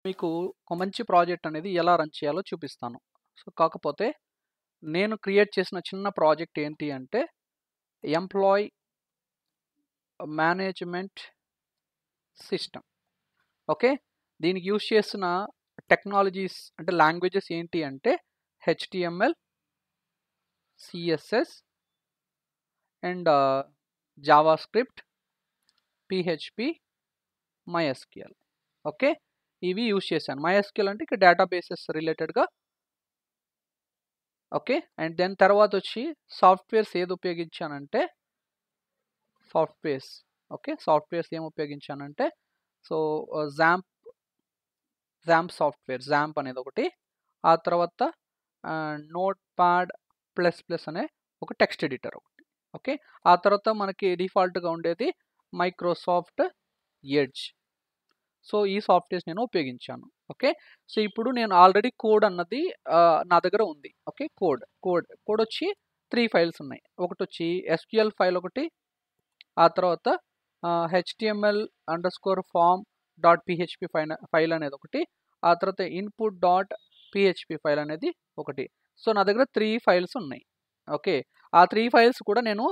మీకు ఒక మంచి ప్రాజెక్ట్ అనేది ఎలా రన్ చేయాలో చూపిస్తాను. సో, కాకపోతే నేను క్రియేట్ చేసిన చిన్న ప్రాజెక్ట్ ఏంటి అంటే ఎంప్లాయీ మేనేజ్మెంట్ సిస్టమ్. ఓకే. దీనికి యూజ్ చేసిన టెక్నాలజీస్ అంటే లాంగ్వేజెస్ ఏంటి అంటే HTML, CSS and Java script, PHP, MySQL. Okay. ఇవి యూజ్ చేశాను. మైఎస్క్యూఎల్ అంటే ఇక డేటాబేసెస్ రిలేటెడ్గా. ఓకే. అండ్ దెన్ తర్వాత వచ్చి సాఫ్ట్వేర్స్ ఏది ఉపయోగించానంటే సాఫ్ట్వేర్స్. ఓకే. సాఫ్ట్వేర్స్ ఏం ఉపయోగించానంటే సో జాంప్ సాఫ్ట్వేర్, జాంప్ అనేది ఒకటి. ఆ తర్వాత నోట్ ప్యాడ్ ప్లస్ ప్లస్ అనే ఒక టెక్స్ట్ ఎడిటర్ ఒకటి. ఓకే. ఆ తర్వాత మనకి డిఫాల్ట్గా ఉండేది మైక్రోసాఫ్ట్ ఎడ్జ్. సో ఈ సాఫ్ట్వేర్స్ నేను ఉపయోగించాను. ఓకే. సో ఇప్పుడు నేను ఆల్రెడీ కోడ్ అన్నది నా దగ్గర ఉంది. ఓకే. కోడ్ వచ్చి 3 ఫైల్స్ ఉన్నాయి. ఒకటి వచ్చి ఎస్క్యూఎల్ ఫైల్ ఒకటి, ఆ తర్వాత html_form.php ఫైల్ అనేది ఒకటి, ఆ తర్వాత input.php ఫైల్ అనేది ఒకటి. సో నా దగ్గర 3 ఫైల్స్ ఉన్నాయి. ఓకే. ఆ 3 ఫైల్స్ కూడా నేను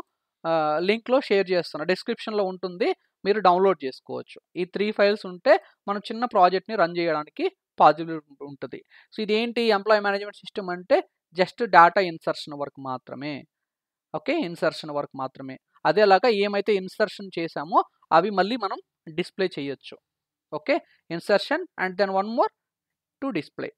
లింక్లో షేర్ చేస్తాను. డిస్క్రిప్షన్లో ఉంటుంది, మీరు డౌన్లోడ్ చేసుకోవచ్చు. ఈ 3 ఫైల్స్ ఉంటే మనం చిన్న ప్రాజెక్ట్ని రన్ చేయడానికి పాసిబిలిటీ ఉంటుంది. సో ఇదేంటి ఎంప్లాయీ మేనేజ్మెంట్ సిస్టమ్ అంటే జస్ట్ డేటా ఇన్సర్షన్ వరకు మాత్రమే. ఓకే. ఇన్సర్షన్ వరకు మాత్రమే. అదేలాగా ఏమైతే ఇన్సర్షన్ చేసామో అవి మళ్ళీ మనం డిస్ప్లే చేయొచ్చు. Okay. Insertion and then one more to display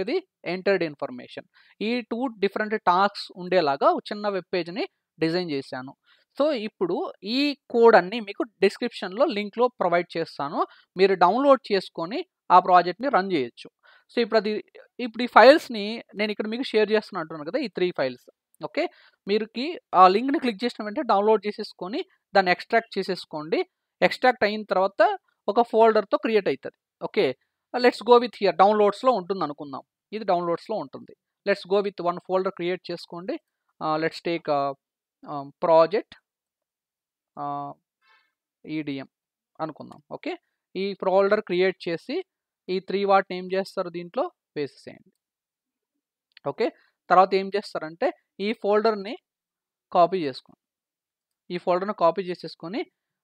the entered information. ఈ 2 డిఫరెంట్ టాస్క్స్ ఉండేలాగా ఒక చిన్న వెబ్ పేజ్ని డిజైన్ చేశాను. సో ఇప్పుడు ఈ కోడ్ అన్ని మీకు డిస్క్రిప్షన్లో లింక్లో ప్రొవైడ్ చేస్తాను. మీరు డౌన్లోడ్ చేసుకొని ఆ ప్రాజెక్ట్ని రన్ చేయొచ్చు. సో ఇప్పుడు ఈ ఫైల్స్ని నేను ఇక్కడ మీకు షేర్ చేస్తున్నా అంటున్నాను కదా, ఈ 3 ఫైల్స్. ఓకే. మీరుకి ఆ లింక్ని క్లిక్ చేసిన వెంటనే డౌన్లోడ్ చేసేసుకొని దాన్ని ఎక్స్ట్రాక్ట్ చేసేసుకోండి. ఎక్స్ట్రాక్ట్ అయిన తర్వాత ఒక ఫోల్డర్తో క్రియేట్ అవుతుంది. Okay. Let's go with here డౌన్లోడ్స్లో ఉంటుంది అనుకుందాం. ఇది డౌన్లోడ్స్లో ఉంటుంది. Let's go with one folder create చేసుకోండి. లెట్స్ టేక్ ప్రాజెక్ట్ ఈడిఎం అనుకుందాం. ఓకే. ఈ ఫోల్డర్ క్రియేట్ చేసి ఈ 3 వాటిని ఏం చేస్తారు, దీంట్లో వేసేసేయండి. ఓకే. తర్వాత ఏం చేస్తారంటే ఈ ఫోల్డర్ని కాపీ చేసుకోండి. ఈ ఫోల్డర్ని కాపీ చేసేసుకొని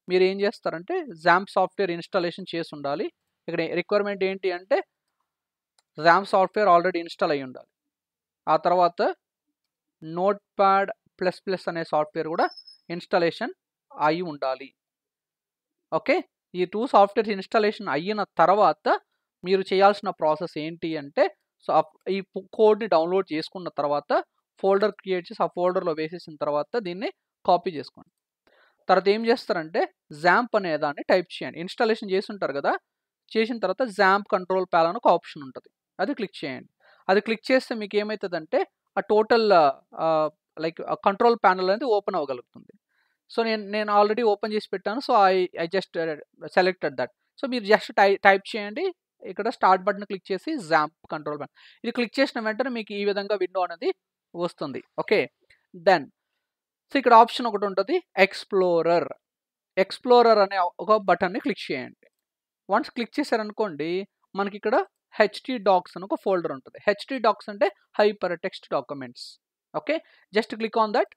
మీరు ఏం చేస్తారంటే జాంప్ సాఫ్ట్వేర్ ఇన్స్టాలేషన్ చేసి ఉండాలి. ఇక్కడ రిక్వైర్మెంట్ ఏంటి అంటే జాంప్ సాఫ్ట్వేర్ ఆల్రెడీ ఇన్స్టాల్ అయ్యి ఉండాలి. ఆ తర్వాత నోట్ ప్యాడ్ ప్లస్ ప్లస్ అనే సాఫ్ట్వేర్ కూడా ఇన్స్టాలేషన్ అయి ఉండాలి. ఓకే. ఈ 2 సాఫ్ట్వేర్స్ ఇన్స్టాలేషన్ అయిన తర్వాత మీరు చేయాల్సిన ప్రాసెస్ ఏంటి అంటే సో ఈ కోడ్ని డౌన్లోడ్ చేసుకున్న తర్వాత ఫోల్డర్ క్రియేట్ చేసి ఆ ఫోల్డర్లో వేసేసిన తర్వాత దీన్ని కాపీ చేసుకోండి. తర్వాత ఏం చేస్తారంటే జాంప్ అనే దాన్ని టైప్ చేయండి. ఇన్స్టాలేషన్ చేసి ఉంటారు కదా, చేసిన తర్వాత జాంప్ కంట్రోల్ ప్యానల్ ఒక ఆప్షన్ ఉంటుంది, అది క్లిక్ చేయండి. అది క్లిక్ చేస్తే మీకు ఏమవుతుందంటే ఆ టోటల్ లైక్ కంట్రోల్ ప్యానల్ అనేది ఓపెన్ అవ్వగలుగుతుంది. సో నేను ఆల్రెడీ ఓపెన్ చేసి పెట్టాను. So I just selected that. So మీరు జస్ట్ టైప్ చేయండి. ఇక్కడ స్టార్ట్ బటన్ క్లిక్ చేసి జాంప్ కంట్రోల్ ప్యానల్ ఇది క్లిక్ చేసిన వెంటనే మీకు ఈ విధంగా విండో అనేది వస్తుంది. ఓకే. దెన్ సో ఇక్కడ ఆప్షన్ ఒకటి ఉంటుంది, ఎక్స్ప్లోరర్ అనే ఒక బటన్ని క్లిక్ చేయండి. వన్స్ క్లిక్ చేశారనుకోండి మనకి ఇక్కడ htdocs అని ఒక ఫోల్డర్ ఉంటుంది. htdocs అంటే hyper text documents. Okay. Just click on that.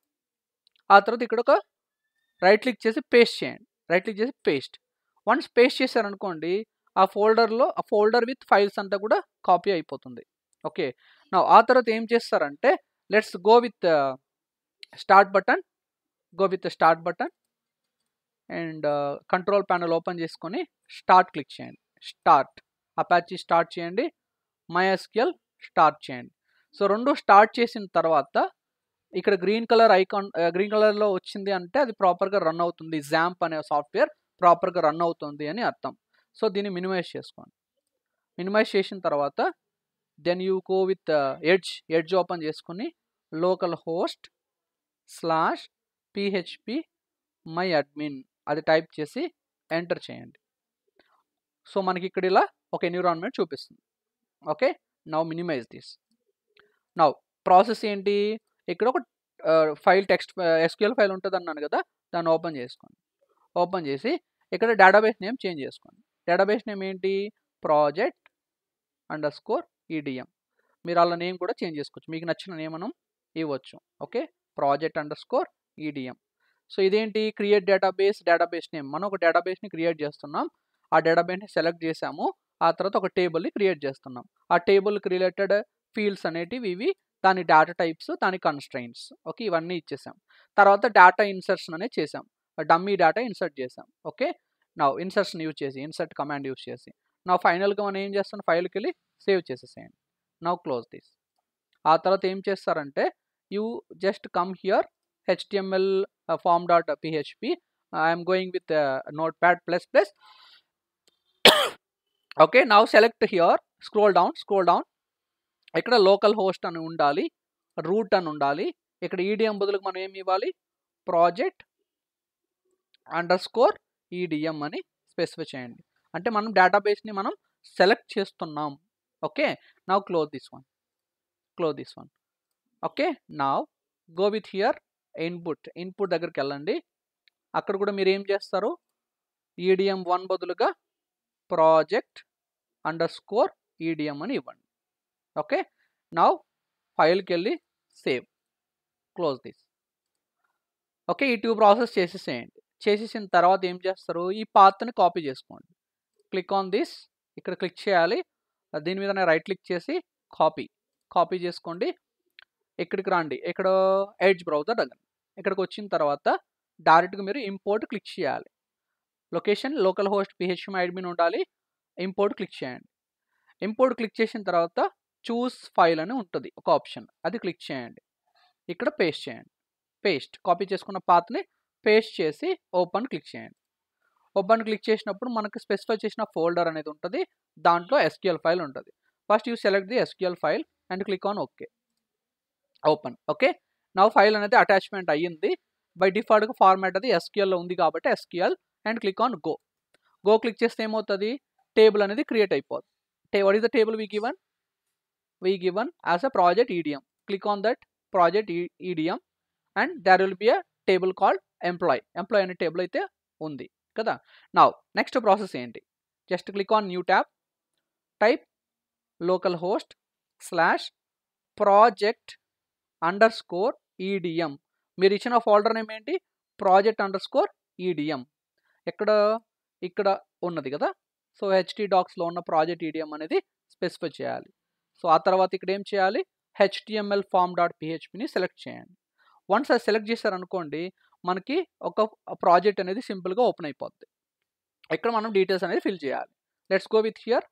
ఆ తర్వాత ఇక్కడ ఒక రైట్ క్లిక్ చేసి పేస్ట్ చేయండి. రైట్ క్లిక్ చేసి పేస్ట్. వన్స్ పేస్ట్ చేశారనుకోండి ఆ ఫోల్డర్ విత్ ఫైల్స్ అంతా కూడా కాపీ అయిపోతుంది. ఓకే. ఆ తర్వాత ఏం చేస్తారంటే let's go with start button and control panel open చేసుకొని స్టార్ట్ క్లిక్ చేయండి. అపాచీ స్టార్ట్ చేయండి, మైఎస్క్యూఎల్ స్టార్ట్ చేయండి. సో రెండు స్టార్ట్ చేసిన తర్వాత ఇక్కడ గ్రీన్ కలర్లో వచ్చింది అంటే అది ప్రాపర్గా రన్ అవుతుంది, జాంప్ అనే సాఫ్ట్వేర్ ప్రాపర్గా రన్ అవుతుంది అని అర్థం. సో దీన్ని మినిమైజ్ చేసుకోండి. మినిమైజ్ చేసిన తర్వాత then you go with Edge open చేసుకొని లోకల్ హోస్ట్ /php myadmin అది టైప్ చేసి ఎంటర్ చేయండి. సో మనకి ఇక్కడ ఇలా ఒక ఎన్విరాన్మెంట్ చూపిస్తుంది. Okay. Now minimise this. Now process ఏంటి, ఇక్కడ ఒక ఫైల్ ఎస్క్యూఎల్ ఫైల్ ఉంటుంది అన్నాను కదా, దాన్ని ఓపెన్ చేసుకోండి. ఓపెన్ చేసి ఇక్కడ డేటాబేస్ నేమ్ చేంజ్ చేసుకోండి. డేటాబేస్ నేమ్ ఏంటి, ప్రాజెక్ట్ EDM. మీరు అలా నేమ్ కూడా చేంజ్ చేసుకోవచ్చు, మీకు నచ్చిన నేమ్ మనం ఇవ్వచ్చు. Okay, project_EDM. సో ఇదేంటి, క్రియేట్ డేటాబేస్ నేమ్. మనం ఒక డేటాబేస్ని క్రియేట్ చేస్తున్నాం, ఆ డేటాబేస్ని సెలెక్ట్ చేసాము, ఆ తర్వాత ఒక టేబుల్ని క్రియేట్ చేస్తున్నాం. ఆ టేబుల్కి రిలేటెడ్ ఫీల్డ్స్ అనేటివి ఇవి, దాని డేటా టైప్స్, దాని కన్స్ట్రైంట్స్. ఓకే, ఇవన్నీ ఇచ్చేసాం. తర్వాత డేటా ఇన్సర్షన్ అనేది చేసాం, డమ్మీ డేటా ఇన్సర్ట్ చేసాం. ఓకే, నా ఇన్సర్షన్ యూజ్ చేసి, ఇన్సర్ట్ కమాండ్ యూజ్ చేసి, నా ఫైనల్గా మనం ఏం చేస్తాం, ఫైల్కి వెళ్ళి సేవ్ చేసేసేయండి. Now close this. ఆ తర్వాత ఏం చేస్తారంటే, you just come here HTML form.php. I am going with Notepad++. Okay, now select here, scroll down. ఇక్కడ లోకల్ హోస్ట్ అని ఉండాలి, రూట్ అని ఉండాలి. ఇక్కడ EDM బదులుకు మనం ఏమి ఇవ్వాలి, project_EDM అని స్పెసిఫై చేయండి. అంటే మనం డేటాబేస్ని మనం సెలెక్ట్ చేస్తున్నాం. Okay, now close this one. Okay, now go with here input దగ్గరికి వెళ్ళండి. అక్కడ కూడా మీరు ఏం చేస్తారు, EDM1 బదులుగా project_EDM అని ఇవ్వండి. ఓకే, నౌ ఫైల్కి వెళ్ళి సేవ్, క్లోజ్ దిస్. ఓకే, ఈ 2 ప్రాసెస్ చేసేసేయండి. చేసేసిన తర్వాత ఏం చేస్తారు, ఈ పాత్ని కాపీ చేసుకోండి. క్లిక్ ఆన్ దిస్, ఇక్కడ క్లిక్ చేయాలి, దీని మీద రైట్ క్లిక్ చేసి కాపీ చేసుకోండి. ఇక్కడికి రండి, ఇక్కడ ఎడ్జ్ బ్రౌజర్ దగ్గర, ఇక్కడికి వచ్చిన తర్వాత డైరెక్ట్గా మీరు ఇంపోర్ట్ క్లిక్ చేయాలి. Location local host PHP admin ఉండాలి. ఇంపోర్ట్ క్లిక్ చేయండి. ఇంపోర్ట్ క్లిక్ చేసిన తర్వాత చూస్ ఫైల్ అని ఉంటుంది ఒక ఆప్షన్, అది క్లిక్ చేయండి. ఇక్కడ పేస్ట్ చేయండి. కాపీ చేసుకున్న పాత్ని పేస్ట్ చేసి ఓపెన్ క్లిక్ చేయండి. ఓపెన్ క్లిక్ చేసినప్పుడు మనకు స్పెసిఫై చేసిన ఫోల్డర్ అనేది ఉంటుంది, దాంట్లో SQL ఫైల్ ఉంటుంది. First you select the SQL file and click on open. Okay, నా ఫైల్ అనేది అటాచ్మెంట్ అయ్యింది. బై డిఫాల్ట్గా ఫార్మాట్ అది SQLలో ఉంది కాబట్టి SQL and click on go click చేస్తే ఏమవుతుంది, టేబుల్ అనేది క్రియేట్ అయిపోతుంది. What is the table we given as a project EDM. Click on that project EDM and there will be a table called employee అనే table అయితే ఉంది కదా. Now next process ఏంటి, just click on new tab, type local host /project_EDM. మీరు ఇచ్చిన folder name ఏంటి, project_EDM. ఇక్కడ ఉన్నది కదా. సో htdocsలో ఉన్న project EDM అనేది స్పెసిఫై చేయాలి. సో ఆ తర్వాత ఇక్కడ ఏం చేయాలి, HTML form.phpని సెలెక్ట్ చేయండి. వన్స్ అది సెలెక్ట్ చేశారనుకోండి, మనకి ఒక ప్రాజెక్ట్ అనేది సింపుల్గా ఓపెన్ అయిపోద్ది. ఇక్కడ మనం డీటెయిల్స్ అనేది ఫిల్ చేయాలి. Let's go with here,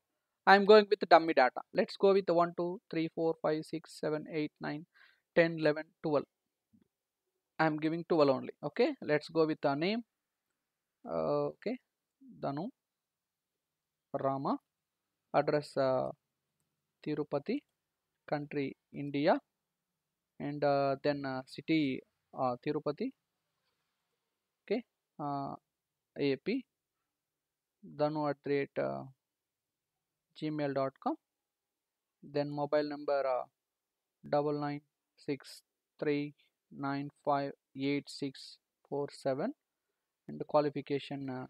I'm going with dummy data. Let's go with 1 2 3 4 5 6 7 8 9 10 11 12. I'm giving 12 only. Okay, let's go with the name. Okay, Danu Rama, address Tirupati, country India, and then city Tirupati. Okay, AP, danu@gmail.com. then mobile number 9963958647, and the qualification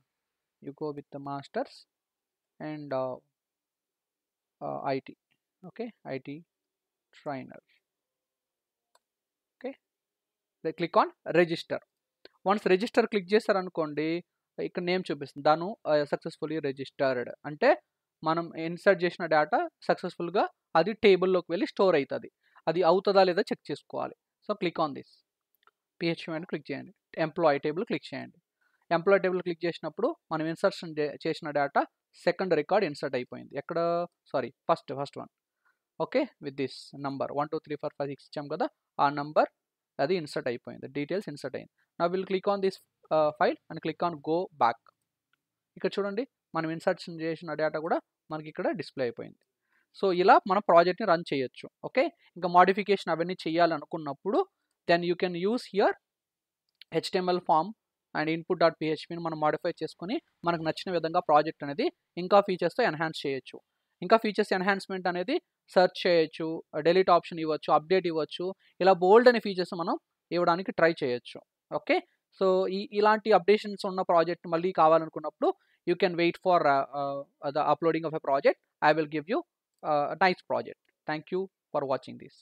you go with the masters and IT. Okay, IT trainer. Okay, they click on register. Once register click చేశారనుకోండి, ఇక్కడ name చూపిస్తుంది, దాను successfully registered. అంటే మనం insert చేసిన data సక్సెస్ఫుల్గా అది టేబుల్లోకి వెళ్ళి store అవుతుంది. అది అవుతుందా లేదా చెక్ చేసుకోవాలి. So click on this, PHP అని క్లిక్ చేయండి, ఎంప్లాయీ టేబుల్ క్లిక్ చేయండి. ఎంప్లాయీ టేబుల్ క్లిక్ చేసినప్పుడు మనం ఇన్సర్షన్ చేసిన డేటా సెకండ్ రికార్డ్ ఇన్సర్ట్ అయిపోయింది. ఎక్కడ, sorry, first one. Okay, with this number 1 2 3 4 5 6 ఇచ్చాం కదా, ఆ నంబర్ అది ఇన్సర్ట్ అయిపోయింది, డీటెయిల్స్ ఇన్సర్ట్ అయింది. నా will click on this file and click on go back. ఇక్కడ చూడండి, మనం ఇన్సర్షన్ చేసిన డేటా కూడా మనకి ఇక్కడ డిస్ప్లే అయిపోయింది. సో ఇలా మన ప్రాజెక్ట్ని రన్ చేయొచ్చు. ఓకే, ఇంకా మోడిఫికేషన్ అవన్నీ చేయాలనుకున్నప్పుడు then you can use here HTML form and input.phpని మనం మాడిఫై చేసుకొని మనకు నచ్చిన విధంగా ప్రాజెక్ట్ అనేది ఇంకా ఫీచర్స్తో ఎన్హాన్స్ చేయొచ్చు. ఇంకా ఫీచర్స్ ఎన్హాన్స్మెంట్ అనేది సెర్చ్ చేయొచ్చు, డెలీట్ ఆప్షన్ ఇవ్వచ్చు, అప్డేట్ ఇవ్వచ్చు, ఇలా బోల్డ్ అనే ఫీచర్స్ మనం ఇవ్వడానికి ట్రై చేయొచ్చు. ఓకే, సో ఇలాంటి అప్డేషన్స్ ఉన్న ప్రాజెక్ట్ మళ్ళీ కావాలనుకున్నప్పుడు you can wait for the uploading of a project. I will give you nice project. Thank you for watching this.